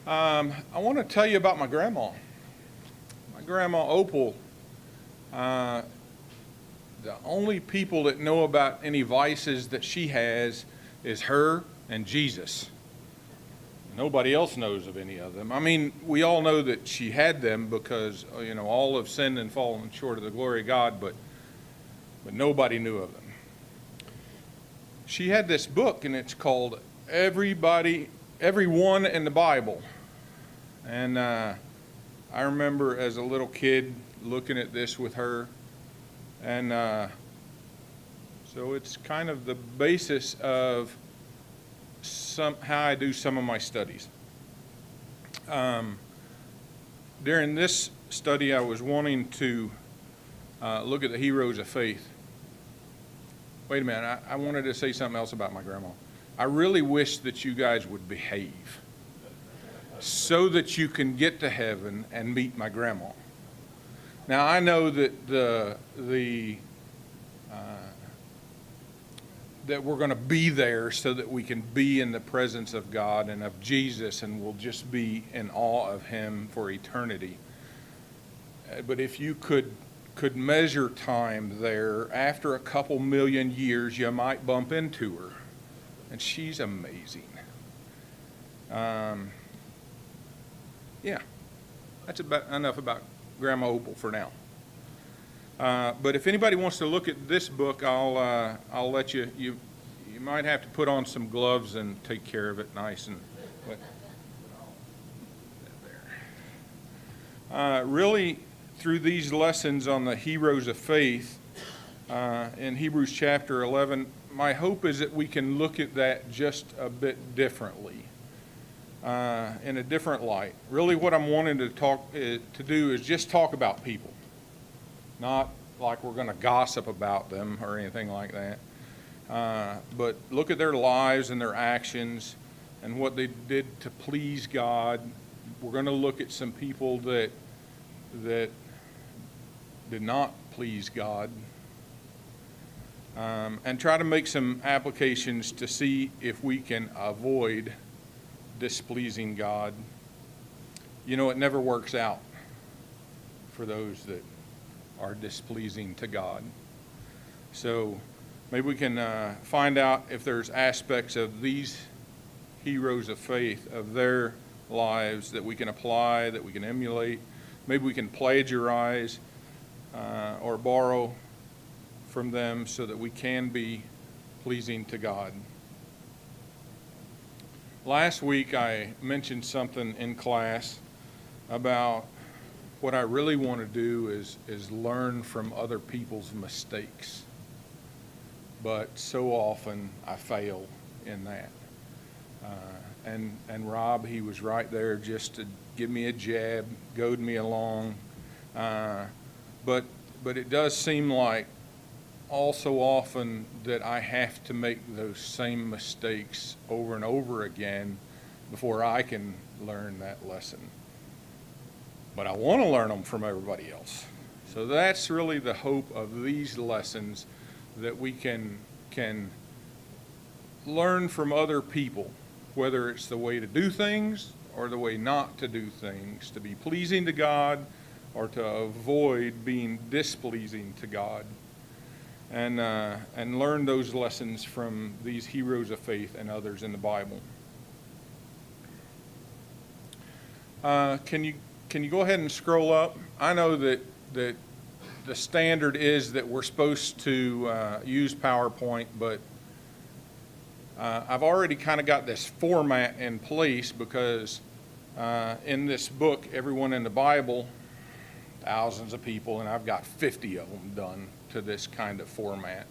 I want to tell you about my grandma. My grandma Opal. Uh, the only people that know about any vices that she has is her and Jesus. Nobody else knows of any of them. I mean, we all know that she had them because, all have sinned and fallen short of the glory of God, but nobody knew of them. She had this book, and it's called Everyone in the Bible. And I remember as a little kid looking at this with her. And so it's kind of the basis of how I do some of my studies. During this study, I was wanting to look at the heroes of faith. Wait a minute, I wanted to say something else about my grandma. I really wish that you guys would behave so that you can get to heaven and meet my grandma. Now, I know that that we're going to be there so that we can be in the presence of God and of Jesus, and we'll just be in awe of him for eternity. But if you could measure time there, after a couple million years, you might bump into her. And she's amazing. Yeah, that's about enough about Grandma Opal for now. But if anybody wants to look at this book, I'll let you. You might have to put on some gloves and take care of it nice and. Really, through these lessons on the heroes of faith in Hebrews chapter 11, my hope is that we can look at that just a bit differently, in a different light. Really, what I'm wanting to do is just talk about people. Not like we're going to gossip about them or anything like that. But look at their lives and their actions and what they did to please God. We're going to look at some people that did not please God. And try to make some applications to see if we can avoid displeasing God. You know, it never works out for those that are displeasing to God. So maybe we can find out if there's aspects of these heroes of faith, of their lives, that we can apply, that we can emulate. Maybe we can plagiarize or borrow from them so that we can be pleasing to God. Last week I mentioned something in class about what I really want to do is learn from other people's mistakes. But so often I fail in that. And Rob, he was right there just to give me a jab, goad me along. But it does seem like all so often that I have to make those same mistakes over and over again before I can learn that lesson. But I want to learn them from everybody else. So that's really the hope of these lessons, that we can learn from other people, whether it's the way to do things or the way not to do things, to be pleasing to God or to avoid being displeasing to God, and learn those lessons from these heroes of faith and others in the Bible. Can you go ahead and scroll up? I know that the standard is that we're supposed to use PowerPoint, but I've already kind of got this format in place because in this book, Everyone in the Bible, thousands of people, and I've got 50 of them done to this kind of format.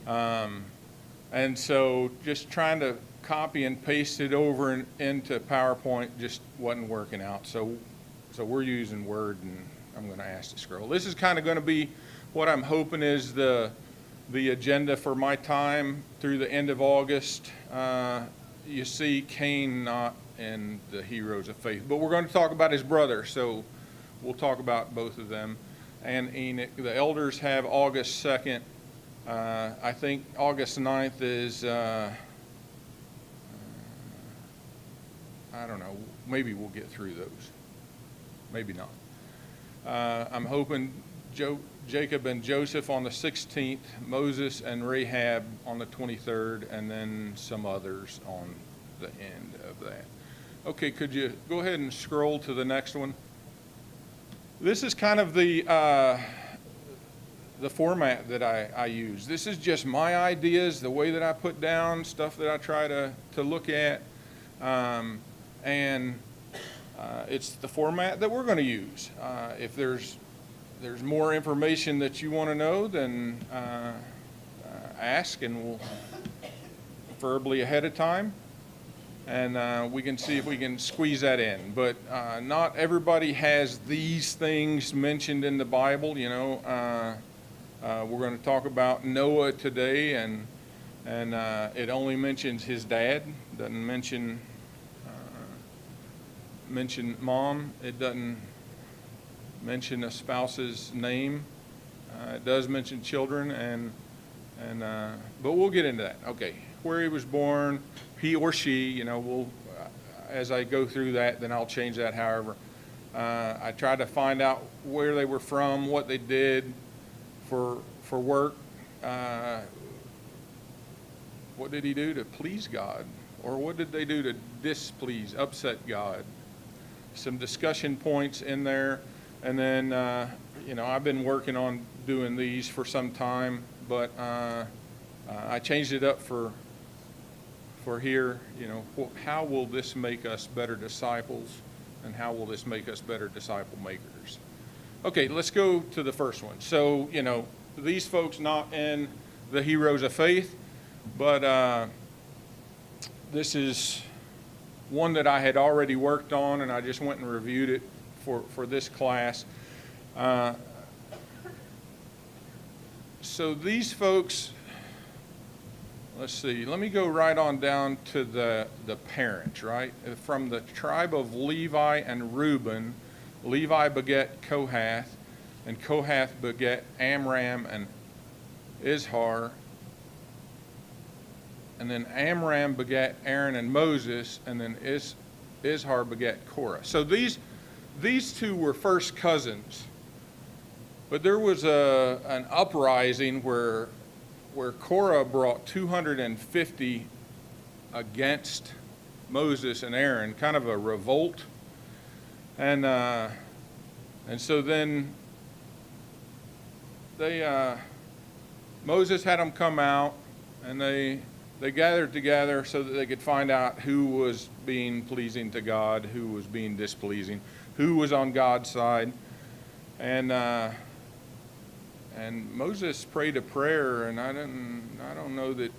And so just trying to copy and paste it over into PowerPoint just wasn't working out. So we're using Word, and I'm going to ask to scroll. This is kind of going to be what I'm hoping is the agenda for my time through the end of August. You see Cain not in the heroes of faith, but we're going to talk about his brother, so we'll talk about both of them. And Enoch, the elders have August 2nd. I think August 9th is, I I don't know, maybe we'll get through those. Maybe not. I'm hoping Jacob and Joseph on the 16th, Moses and Rahab on the 23rd, and then some others on the end of that. Okay, could you go ahead and scroll to the next one? This is kind of the format that I use. This is just my ideas, the way that I put down stuff that I try to look at, and it's the format that we're going to use. If there's more information that you want to know, then ask, and we'll preferably ahead of time, and we can see if we can squeeze that in. But not everybody has these things mentioned in the Bible. You know, we're going to talk about Noah today, and it only mentions his dad. Doesn't mention mom. It doesn't mention a spouse's name. It does mention children, but we'll get into that. Okay, where he was born, he or she. You know, we'll as I go through that, then I'll change that. However, I try to find out where they were from, what they did for work. What did he do to please God, or what did they do to displease, upset God? Some discussion points in there. And then, you know, I've been working on doing these for some time, but I changed it up for here. You know, how will this make us better disciples, and how will this make us better disciple makers? Okay, let's go to the first one. So, you know, these folks not in the Heroes of Faith, but this is one that I had already worked on, and I just went and reviewed it for this class. So these folks, let's see, let me go right on down to the parents, right? From the tribe of Levi and Reuben, Levi begat Kohath, and Kohath begat Amram and Izhar, and then Amram begat Aaron and Moses, and then Izhar begat Korah. So these two were first cousins, but there was an uprising where Korah brought 250 against Moses and Aaron, kind of a revolt, and so then Moses had them come out, and they gathered together so that they could find out who was being pleasing to God, who was being displeasing, who was on God's side. And Moses prayed a prayer, and I don't know that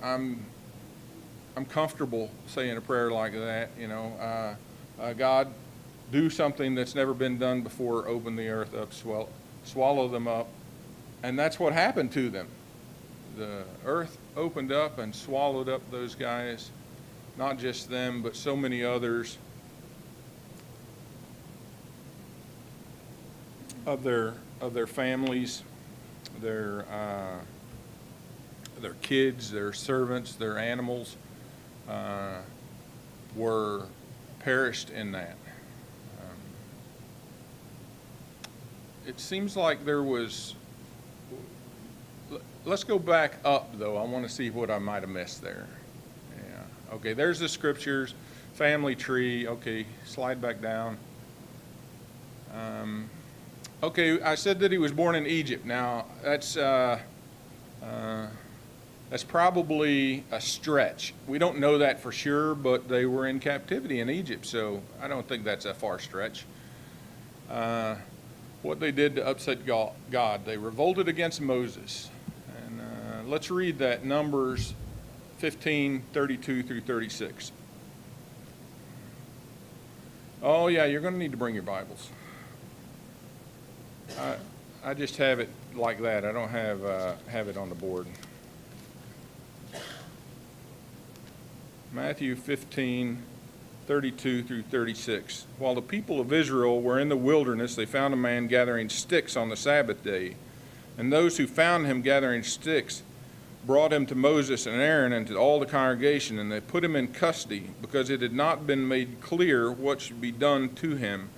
I'm comfortable saying a prayer like that. You know, God, do something that's never been done before. Open the earth up, swallow them up, and that's what happened to them. The earth opened up and swallowed up those guys, not just them, but so many others of their families, their kids, their servants, their animals were perished in that. It seems like there was. Let's go back up, though. I want to see what I might have missed there. Yeah. Okay, there's the scriptures, family tree. Okay, slide back down. Okay, I said that he was born in Egypt. Now, that's probably a stretch. We don't know that for sure, but they were in captivity in Egypt, so I don't think that's a far stretch. What they did to upset God, they revolted against Moses. Let's read that, Numbers 15:32 through 36. Oh yeah, you're going to need to bring your Bibles. I just have it like that. I don't have it on the board. Matthew 15:32 through 36. While the people of Israel were in the wilderness, they found a man gathering sticks on the Sabbath day. And those who found him gathering sticks brought him to Moses and Aaron and to all the congregation, and they put him in custody, because it had not been made clear what should be done to him.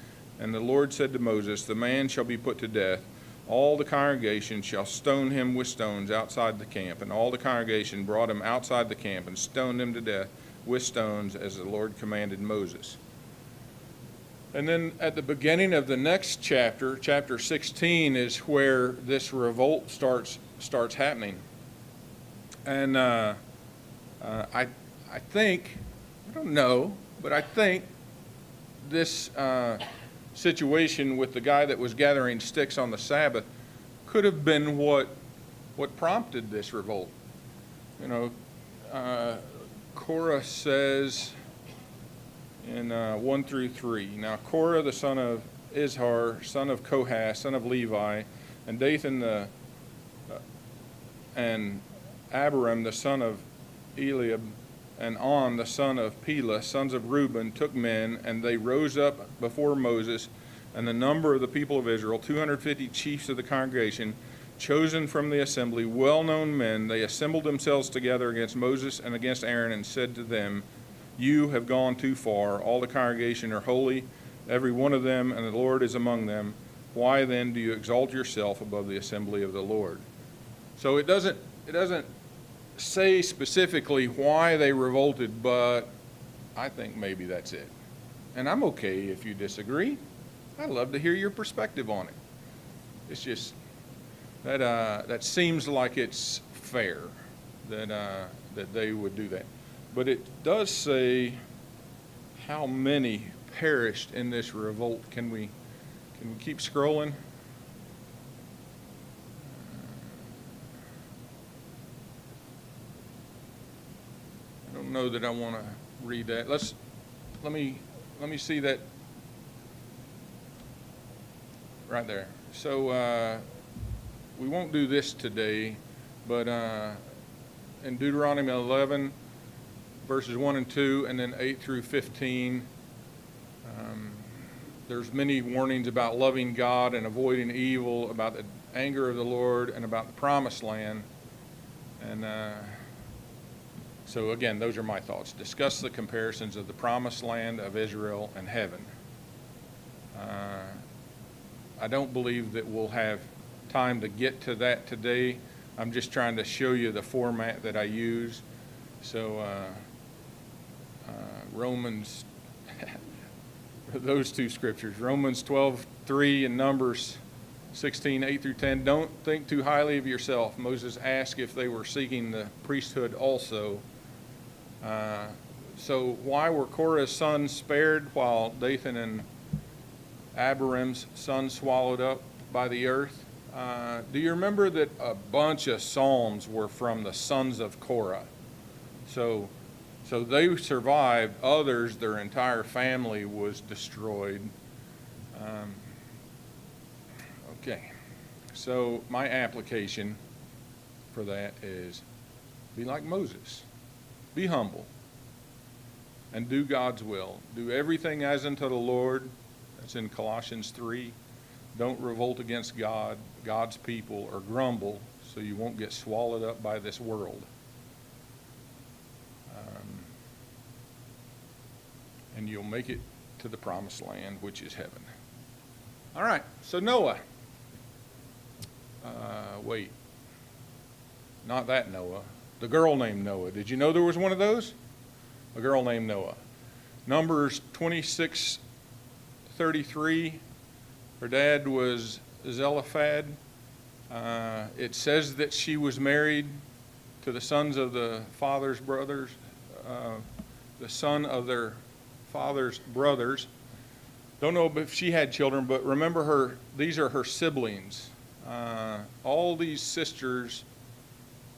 And the Lord said to Moses, the man shall be put to death. All the congregation shall stone him with stones outside the camp. And all the congregation brought him outside the camp and stoned him to death with stones, as the Lord commanded Moses. And then at the beginning of the next chapter, chapter 16, is where this revolt starts happening. And I think, I don't know, but I think this situation with the guy that was gathering sticks on the Sabbath could have been what prompted this revolt. You know, Korah says in 1 through 3, now Korah the son of Izhar, son of Kohath, son of Levi, and Dathan and Abiram the son of Eliab, and On the son of Pelah, sons of Reuben, took men, and they rose up before Moses, and the number of the people of Israel, 250 chiefs of the congregation, chosen from the assembly, well-known men. They assembled themselves together against Moses and against Aaron, and said to them, you have gone too far. All the congregation are holy, every one of them, and the Lord is among them. Why then do you exalt yourself above the assembly of the Lord? So it doesn't say specifically why they revolted, but I think maybe that's it. And I'm okay if you disagree. I'd love to hear your perspective on it. It's just that seems like it's fair that they would do that. But it does say how many perished in this revolt. Can we keep scrolling? I don't know that I want to read that. Let me see that right there. So we won't do this today, but in Deuteronomy 11, verses 1 and 2, and then 8 through 15, there's many warnings about loving God and avoiding evil, about the anger of the Lord, and about the promised land. And so again, those are my thoughts. Discuss the comparisons of the promised land of Israel and heaven. I don't believe that we'll have time to get to that today. I'm just trying to show you the format that I use. So Romans, those two scriptures, Romans 12:3 and Numbers 16:8 through 10. Don't think too highly of yourself. Moses asked if they were seeking the priesthood also. So why were Korah's sons spared while Dathan and Abiram's sons swallowed up by the earth? Do you remember that a bunch of psalms were from the sons of Korah? So they survived. Others, their entire family was destroyed. Okay. So my application for that is be like Moses. Be humble and do God's will. Do everything as unto the Lord. That's in Colossians 3. Don't revolt against God, God's people, or grumble so you won't get swallowed up by this world. And you'll make it to the promised land, which is heaven. All right, so Noah. Wait, not that Noah. The girl named Noah. Did you know there was one of those? A girl named Noah. Numbers 26:33. Her dad was Zelophehad. It says that she was married to the sons of the father's brothers, the son of their father's brothers. Don't know if she had children, but remember her, these are her siblings. All these sisters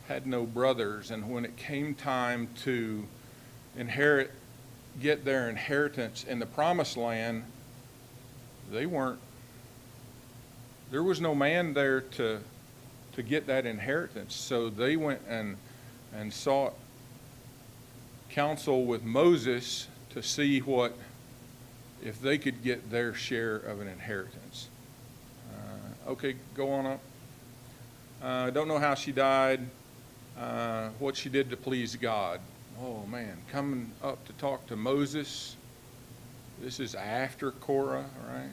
had no brothers, and when it came time to get their inheritance in the promised land, there was no man there to get that inheritance. So they went and sought counsel with Moses to see if they could get their share of an inheritance. Okay, go on up. I don't know how she died. what she did to please God. Oh man, coming up to talk to Moses. This is after Korah, right?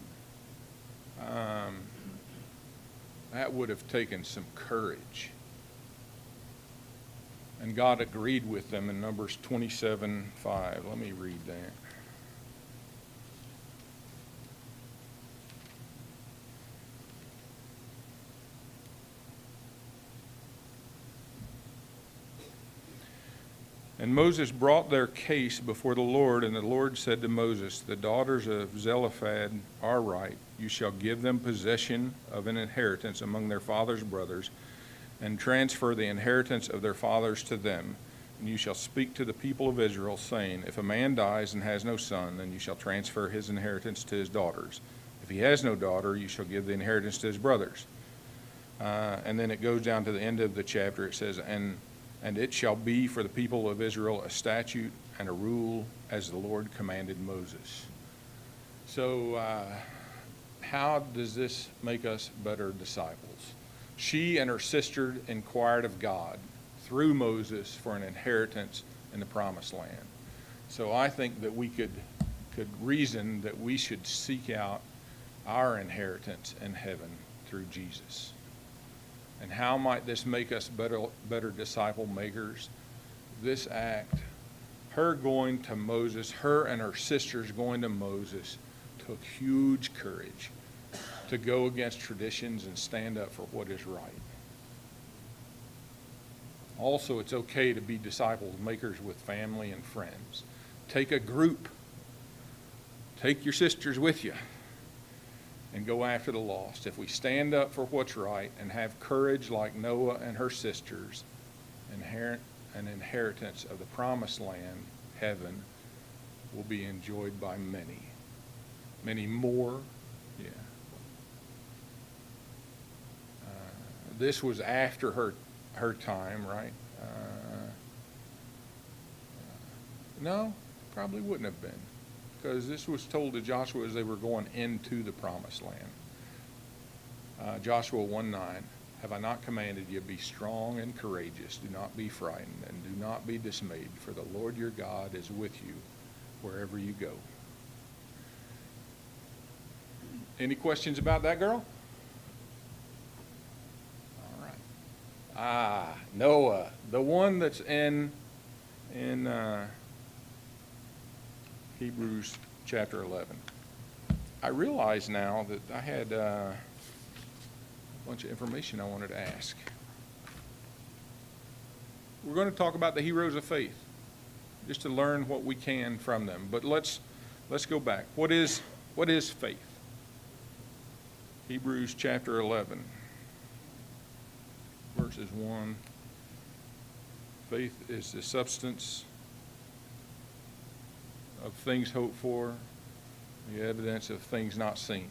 That would have taken some courage. And God agreed with them in Numbers 27:5. Let me read that. And Moses brought their case before the Lord, and the Lord said to Moses, the daughters of Zelophehad are right. You shall give them possession of an inheritance among their father's brothers, and transfer the inheritance of their fathers to them. And you shall speak to the people of Israel, saying, if a man dies and has no son, then you shall transfer his inheritance to his daughters. If he has no daughter, you shall give the inheritance to his brothers. And then it goes down to the end of the chapter. It says, and it shall be for the people of Israel a statute and a rule as the Lord commanded Moses. So how does this make us better disciples? She and her sister inquired of God through Moses for an inheritance in the promised land. So I think that we could reason that we should seek out our inheritance in heaven through Jesus. And how might this make us better disciple makers? This act, her going to Moses, her and her sisters going to Moses, took huge courage to go against traditions and stand up for what is right. Also, it's okay to be disciple makers with family and friends. Take a group. Take your sisters with you. And go after the lost. If we stand up for what's right and have courage like Noah and her sisters, an inheritance of the promised land, heaven, will be enjoyed by many. Many more. Yeah. This was after her time, right? No, probably wouldn't have been. Because this was told to Joshua as they were going into the promised land. Joshua 1:9, have I not commanded you, be strong and courageous, do not be frightened, and do not be dismayed, for the Lord your God is with you wherever you go. Any questions about that girl? All right. Noah, the one that's in Hebrews chapter 11. I realize now that I had a bunch of information I wanted to ask. We're going to talk about the heroes of faith, just to learn what we can from them. But let's go back. What is faith? Hebrews chapter 11, verses 1. Faith is the substance of things hoped for, the evidence of things not seen.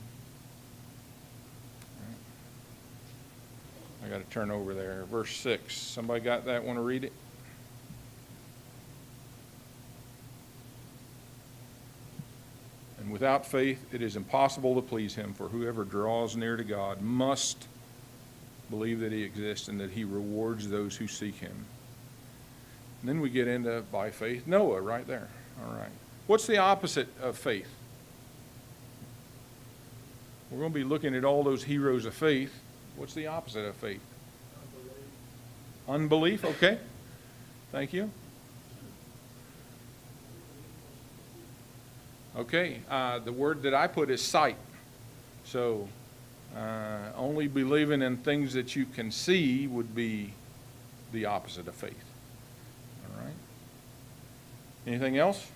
I got to turn over there. Verse 6. Somebody got that? Want to read it? And without faith it is impossible to please him, for whoever draws near to God must believe that he exists and that he rewards those who seek him. And then we get into, by faith, Noah right there. All right. What's the opposite of faith? We're going to be looking at all those heroes of faith. What's the opposite of faith? Unbelief. Okay. Thank you. Okay. The word that I put is sight. So only believing in things that you can see would be the opposite of faith. All right. Anything else?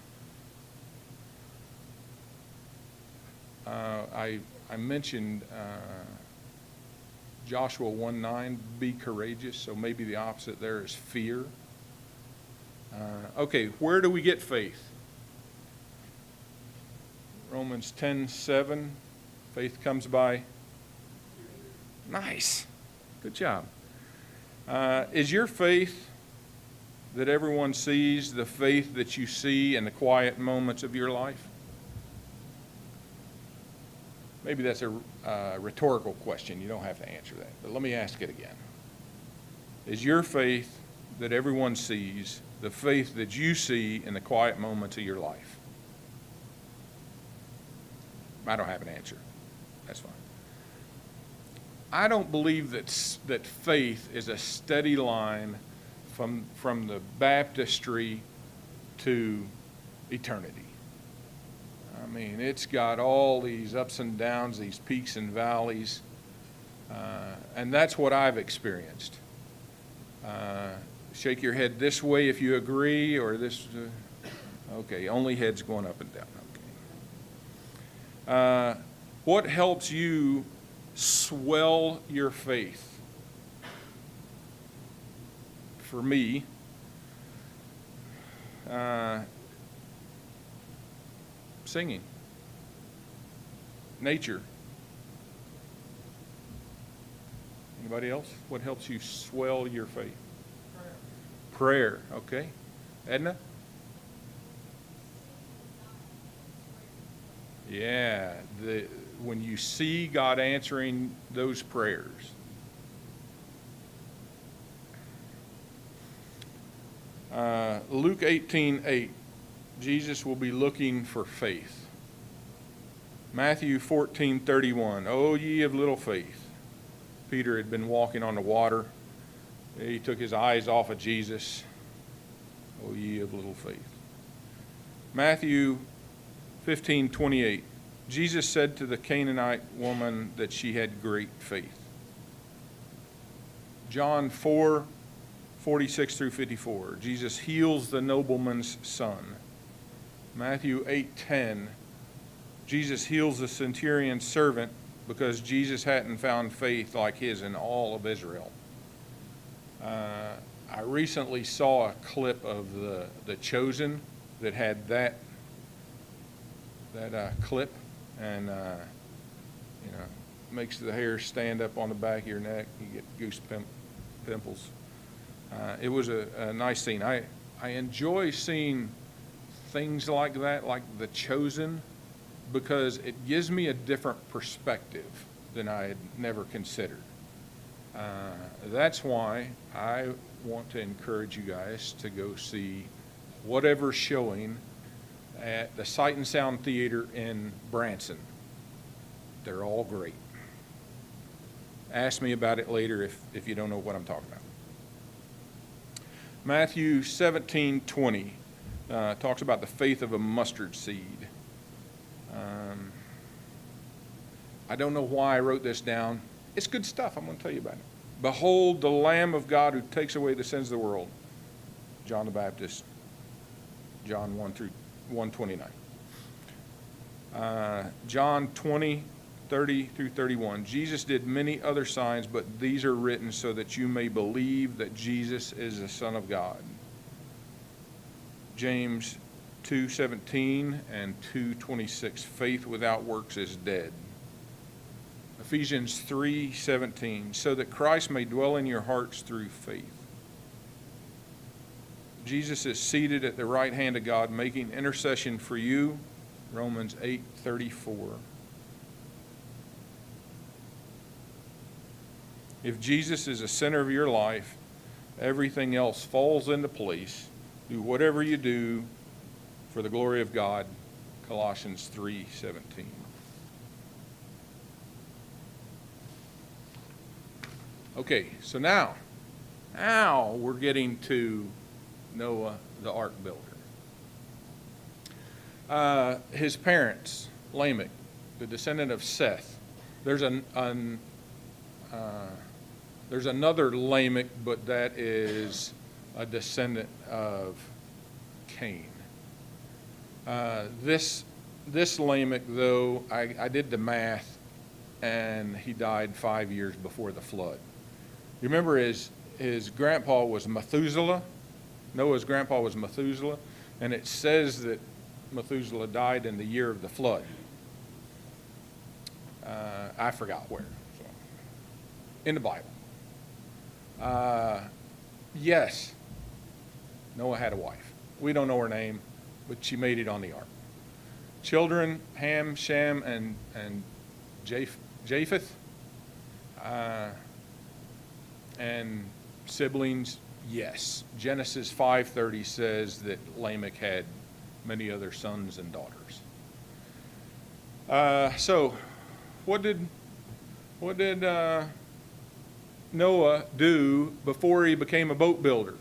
I mentioned Joshua 1:9, be courageous. So maybe the opposite there is fear. Okay, where do we get faith? Romans 10:7, faith comes by. Nice. Good job. Is your faith that everyone sees the faith that you see in the quiet moments of your life? Maybe that's a rhetorical question. You don't have to answer that. But let me ask it again. Is your faith that everyone sees, the faith that you see in the quiet moments of your life? I don't have an answer. That's fine. I don't believe that faith is a steady line from the baptistry to eternity. I mean, it's got all these ups and downs, these peaks and valleys, and that's what I've experienced. Shake your head this way if you agree, or this. Okay, only heads going up and down. Okay. What helps you swell your faith? For me, singing, nature. Anybody else? What helps you swell your faith? Prayer. Okay. Edna? Yeah, when you see God answering those prayers. Luke 18:8, Jesus will be looking for faith. Matthew 14:31, O ye of little faith. Peter had been walking on the water. He took his eyes off of Jesus. O ye of little faith. Matthew 15:28, Jesus said to the Canaanite woman that she had great faith. John 4:46 through 54, Jesus heals the nobleman's son. Matthew 8:10, Jesus heals the centurion's servant because Jesus hadn't found faith like his in all of Israel. I recently saw a clip of the Chosen that had that clip, and makes the hair stand up on the back of your neck. You get goose pimples. It was a nice scene. I enjoy seeing things like that, like The Chosen, because it gives me a different perspective than I had never considered. That's why I want to encourage you guys to go see whatever's showing at the Sight and Sound Theater in Branson. They're all great. Ask me about it later if you don't know what I'm talking about. Matthew 17:20 talks about the faith of a mustard seed. I don't know why I wrote this down. It's good stuff. I'm going to tell you about it. Behold the Lamb of God who takes away the sins of the world. John the Baptist, John 1:29. John 20:30 through 31. Jesus did many other signs, but these are written so that you may believe that Jesus is the Son of God. James 2:17 and 2:26. Faith without works is dead. Ephesians 3:17. So that Christ may dwell in your hearts through faith. Jesus is seated at the right hand of God, making intercession for you. Romans 8:34. If Jesus is the center of your life, everything else falls into place. Do whatever you do for the glory of God. Colossians 3:17. Okay, so now we're getting to Noah, the ark builder. His parents, Lamech, the descendant of Seth. There's another Lamech, but that is a descendant of Cain. This Lamech, though, I did the math, and he died 5 years before the flood. You remember his grandpa was Methuselah? Noah's grandpa was Methuselah, and it says that Methuselah died in the year of the flood. I forgot where. So. In the Bible. Yes, Noah had a wife. We don't know her name, but she made it on the ark. Children, Ham, Shem, and Japheth. And siblings, Yes. Genesis 5:30 says that Lamech had many other sons and daughters. So, what did Noah do before he became a boat builder?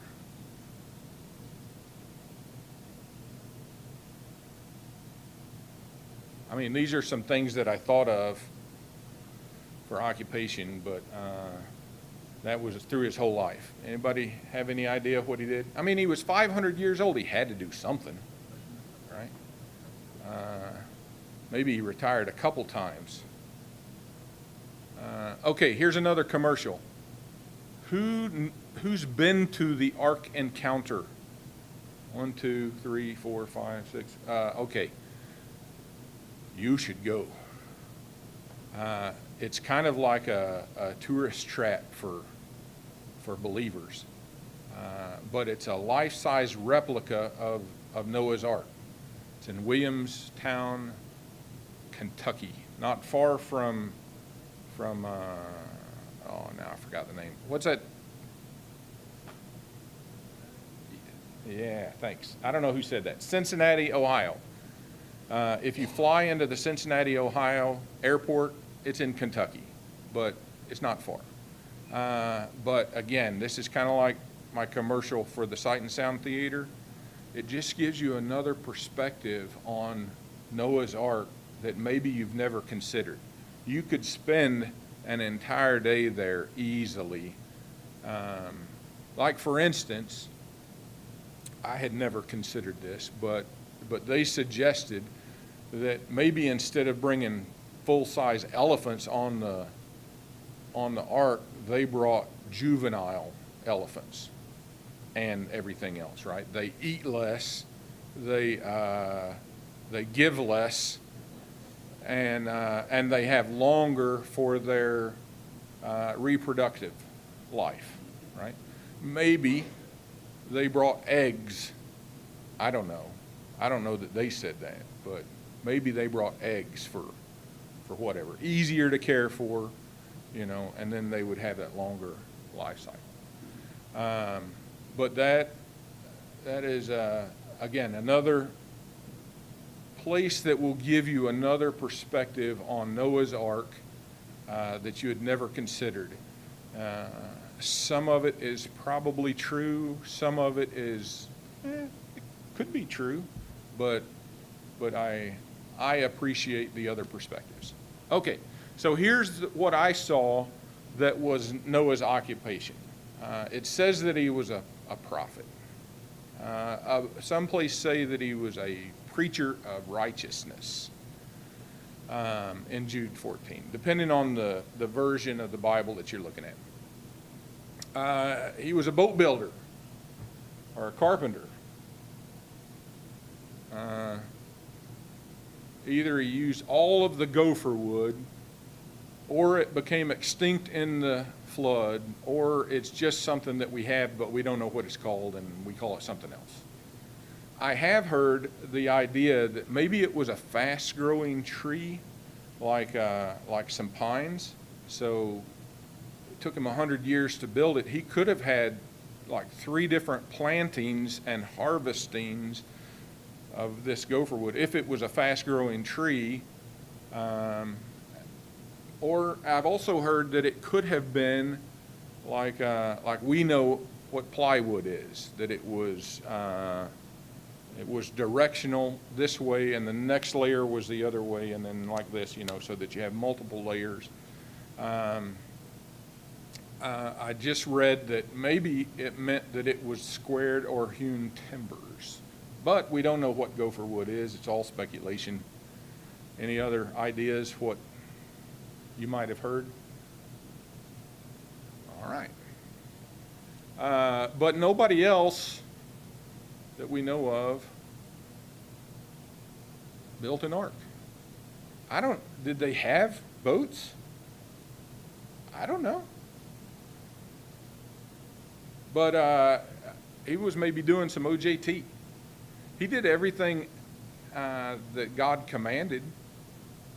I mean, these are some things that I thought of for occupation, but that was through his whole life. Anybody have any idea what he did? I mean, he was 500 years old. He had to do something, right? Maybe he retired a couple times. Okay, here's another commercial. Who's been to the Ark Encounter? 1, 2, 3, 4, 5, 6. Okay, you should go. It's kind of like a tourist trap for believers, but it's a life-size replica of Noah's Ark. It's in Williamstown, Kentucky, not far from now I forgot the name. What's that? Yeah, thanks. I don't know who said that. Cincinnati, Ohio. If you fly into the Cincinnati, Ohio airport, it's in Kentucky, but it's not far. But again, this is kind of like my commercial for the Sight and Sound Theater. It just gives you another perspective on Noah's Ark that maybe you've never considered. You could spend an entire day there easily. Like for instance, I had never considered this, but they suggested that maybe instead of bringing full-size elephants on the ark, they brought juvenile elephants and everything else, right? They eat less, they give less, and they have longer for their reproductive life, right? Maybe they brought eggs. I don't know. I don't know that they said that, but maybe they brought eggs for whatever. Easier to care for, and then they would have that longer life cycle. But that is, again, another place that will give you another perspective on Noah's Ark that you had never considered. Some of it is probably true. Some of it is, it could be true, but I appreciate the other perspectives. Okay, so here's what I saw that was Noah's occupation. It says that he was a prophet. Some places say that he was a preacher of righteousness in Jude 14, depending on the version of the Bible that you're looking at. He was a boat builder or a carpenter. Either he used all of the gopher wood, or it became extinct in the flood, or it's just something that we have but we don't know what it's called and we call it something else. I have heard the idea that maybe it was a fast-growing tree, like some pines. So it took him 100 years to build it. He could have had like 3 different plantings and harvestings of this gopher wood if it was a fast-growing tree. Or I've also heard that it could have been like we know what plywood is, that it was directional this way and the next layer was the other way and then like this, so that you have multiple layers. I just read that maybe it meant that it was squared or hewn timbers, but we don't know what gopher wood is. It's all speculation. Any other ideas what you might have heard? All right. But nobody else that we know of built an ark. Did they have boats? I don't know. But he was maybe doing some OJT. He did everything that God commanded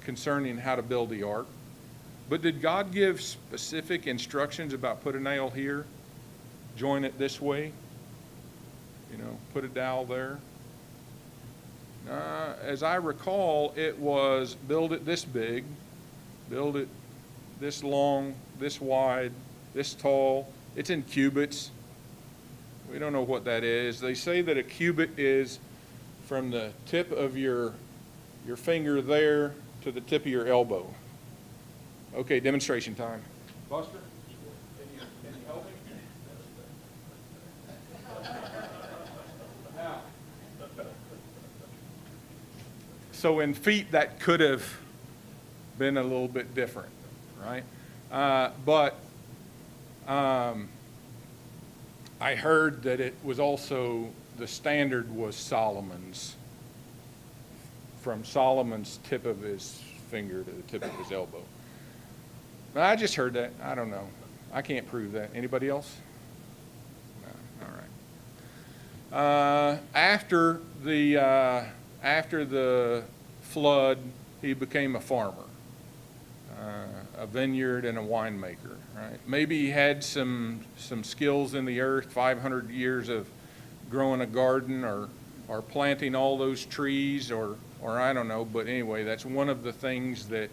concerning how to build the ark. But did God give specific instructions about put a nail here, join it this way, put a dowel there. As I recall, it was build it this big, build it this long, this wide, this tall. It's in cubits. We don't know what that is. They say that a cubit is from the tip of your finger there to the tip of your elbow. Okay, demonstration time. Buster, can you help me? Now, so in feet, that could have been a little bit different, right? But I heard that it was also, the standard was Solomon's, from Solomon's tip of his finger to the tip of his elbow. I just heard that. I don't know. I can't prove that. Anybody else? No. All right. After the flood, he became a farmer, a vineyard and a winemaker. Right? Maybe he had some skills in the earth, 500 years of growing a garden or planting all those trees, or I don't know. But anyway, that's one of the things that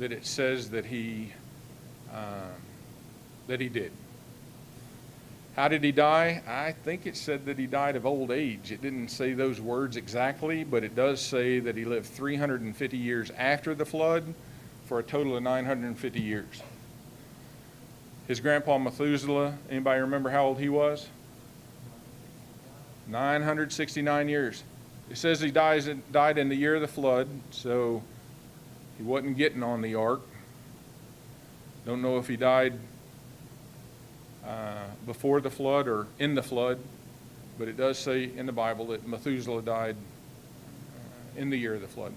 it says that he did. How did he die? I think it said that he died of old age. It didn't say those words exactly, but it does say that he lived 350 years after the flood for a total of 950 years. His grandpa Methuselah, anybody remember how old he was? 969 years. It says he died in the year of the flood, so he wasn't getting on the ark. Don't know if he died before the flood or in the flood, but it does say in the Bible that Methuselah died in the year of the flood.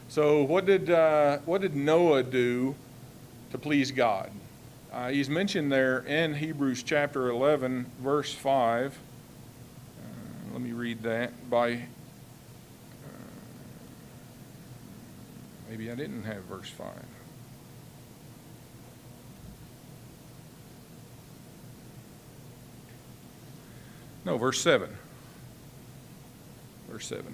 So what did Noah do to please God? He's mentioned there in Hebrews chapter 11, verse 5. Let me read that. Maybe I didn't have verse 5. No, verse 7. Verse 7.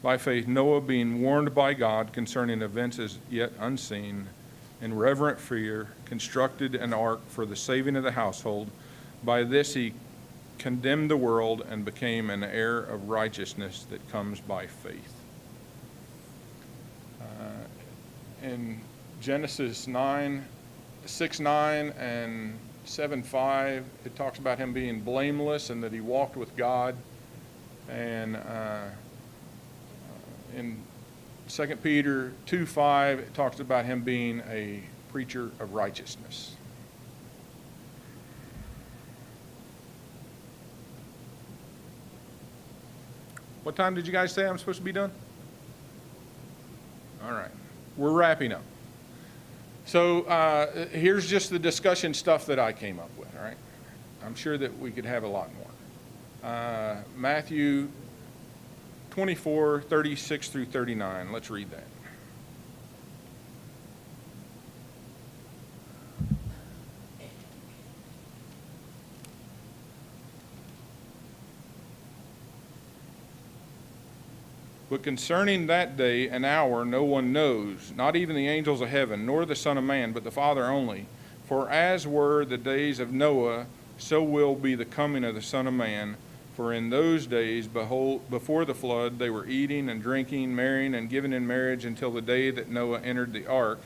By faith, Noah, being warned by God concerning events as yet unseen, in reverent fear, constructed an ark for the saving of the household. By this he condemned the world and became an heir of righteousness that comes by faith. In Genesis 6:9 and 7:5, it talks about him being blameless and that he walked with God. And in 2 Peter 2:5, it talks about him being a preacher of righteousness. What time did you guys say I'm supposed to be done? All right. We're wrapping up. So here's just the discussion stuff that I came up with, all right? I'm sure that we could have a lot more. Matthew 24:36 through 39. Let's read that. But concerning that day and hour no one knows, not even the angels of heaven, nor the Son of Man, but the Father only. For as were the days of Noah, so will be the coming of the Son of Man. For in those days, behold, before the flood, they were eating and drinking, marrying and giving in marriage until the day that Noah entered the ark.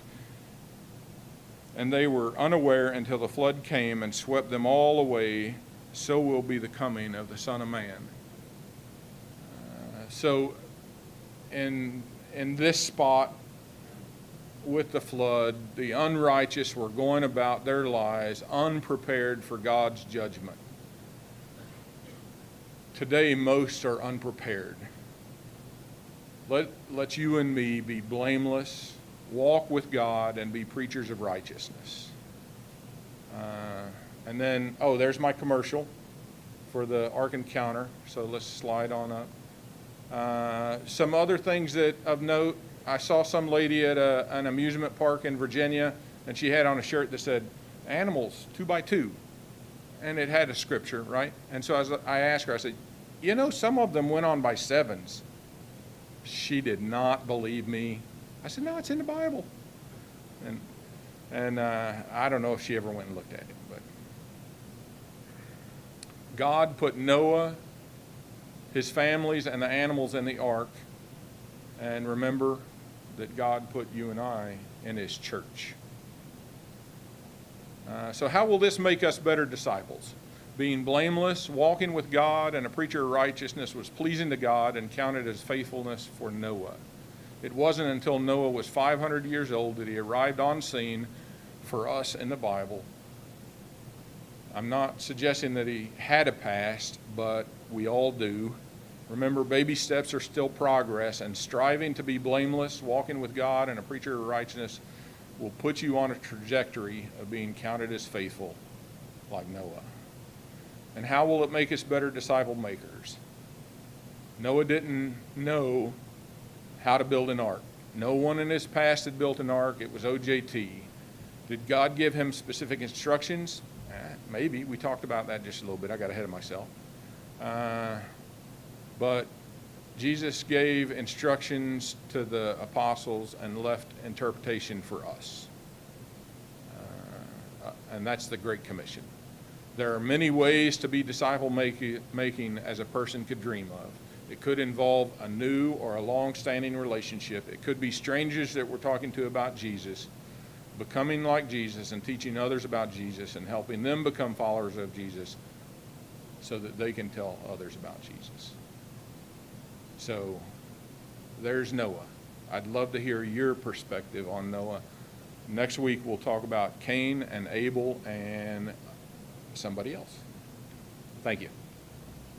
And they were unaware until the flood came and swept them all away. So will be the coming of the Son of Man. So in this spot with the flood, the unrighteous were going about their lives unprepared for God's judgment. Today, most are unprepared. Let you and me be blameless, walk with God, and be preachers of righteousness. And then, there's my commercial for the Ark Encounter. So let's slide on up. Some other things that of note, I saw some lady at an amusement park in Virginia, and she had on a shirt that said, "Animals 2x2." and it had a scripture, right? And so I asked her, I said, you know, some of them went on by sevens. She did not believe me. I said, no, it's in the Bible. And I don't know if she ever went and looked at it, but God put Noah, his families, and the animals in the ark. And remember that God put you and I in his church. So how will this make us better disciples? Being blameless, walking with God, and a preacher of righteousness was pleasing to God and counted as faithfulness for Noah. It wasn't until Noah was 500 years old that he arrived on scene for us in the Bible. I'm not suggesting that he had a past, but we all do. Remember, baby steps are still progress, and striving to be blameless, walking with God, and a preacher of righteousness will put you on a trajectory of being counted as faithful like Noah. And how will it make us better disciple makers? Noah didn't know how to build an ark. No one in his past had built an ark. It was OJT. Did God give him specific instructions? Maybe. We talked about that just a little bit. I got ahead of myself. But Jesus gave instructions to the apostles and left interpretation for us. And that's the Great Commission. There are many ways to be disciple making as a person could dream of. It could involve a new or a long-standing relationship. It could be strangers that we're talking to about Jesus, becoming like Jesus and teaching others about Jesus and helping them become followers of Jesus so that they can tell others about Jesus. So there's Noah. I'd love to hear your perspective on Noah. Next week we'll talk about Cain and Abel and somebody else. Thank you.